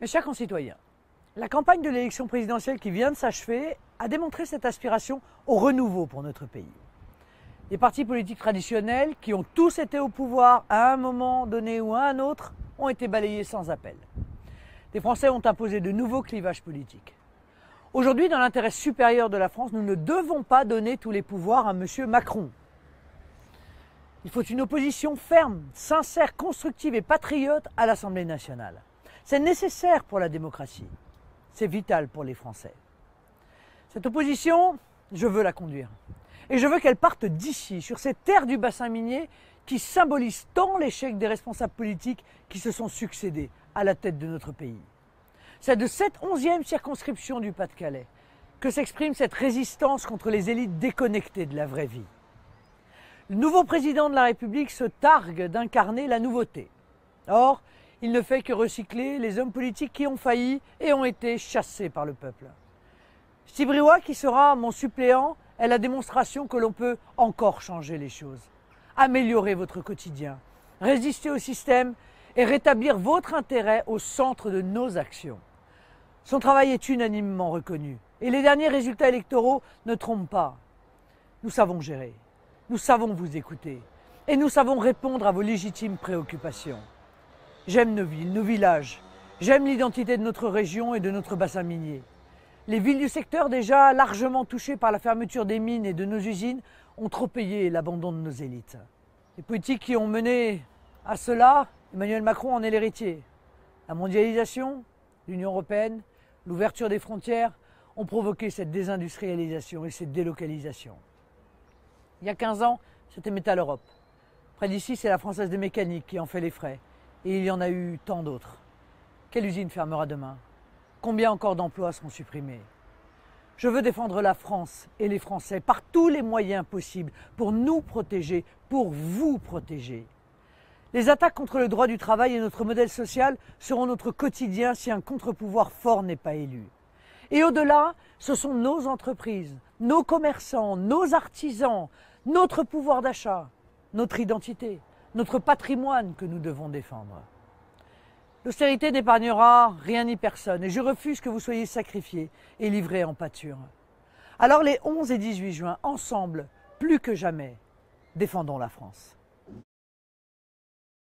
Mes chers concitoyens, la campagne de l'élection présidentielle qui vient de s'achever a démontré cette aspiration au renouveau pour notre pays. Les partis politiques traditionnels, qui ont tous été au pouvoir à un moment donné ou à un autre, ont été balayés sans appel. Les Français ont imposé de nouveaux clivages politiques. Aujourd'hui, dans l'intérêt supérieur de la France, nous ne devons pas donner tous les pouvoirs à M. Macron. Il faut une opposition ferme, sincère, constructive et patriote à l'Assemblée nationale. C'est nécessaire pour la démocratie. C'est vital pour les Français. Cette opposition, je veux la conduire. Et je veux qu'elle parte d'ici, sur ces terres du bassin minier qui symbolisent tant l'échec des responsables politiques qui se sont succédés à la tête de notre pays. C'est de cette 11e circonscription du Pas-de-Calais que s'exprime cette résistance contre les élites déconnectées de la vraie vie. Le nouveau président de la République se targue d'incarner la nouveauté. Or, il ne fait que recycler les hommes politiques qui ont failli et ont été chassés par le peuple. Steve Briouat, qui sera mon suppléant, est la démonstration que l'on peut encore changer les choses, améliorer votre quotidien, résister au système et rétablir votre intérêt au centre de nos actions. Son travail est unanimement reconnu et les derniers résultats électoraux ne trompent pas. Nous savons gérer, nous savons vous écouter et nous savons répondre à vos légitimes préoccupations. J'aime nos villes, nos villages, j'aime l'identité de notre région et de notre bassin minier. Les villes du secteur, déjà largement touchées par la fermeture des mines et de nos usines, ont trop payé l'abandon de nos élites. Les politiques qui ont mené à cela, Emmanuel Macron en est l'héritier. La mondialisation, l'Union européenne, l'ouverture des frontières ont provoqué cette désindustrialisation et cette délocalisation. Il y a 15 ans, c'était Métal Europe. Près d'ici, c'est la Française des mécaniques qui en fait les frais. Et il y en a eu tant d'autres. Quelle usine fermera demain? Combien encore d'emplois seront supprimés? Je veux défendre la France et les Français par tous les moyens possibles pour nous protéger, pour vous protéger. Les attaques contre le droit du travail et notre modèle social seront notre quotidien si un contre-pouvoir fort n'est pas élu. Et au-delà, ce sont nos entreprises, nos commerçants, nos artisans, notre pouvoir d'achat, notre identité, notre patrimoine que nous devons défendre. L'austérité n'épargnera rien ni personne et je refuse que vous soyez sacrifiés et livrés en pâture. Alors les 11 et 18 juin, ensemble, plus que jamais, défendons la France.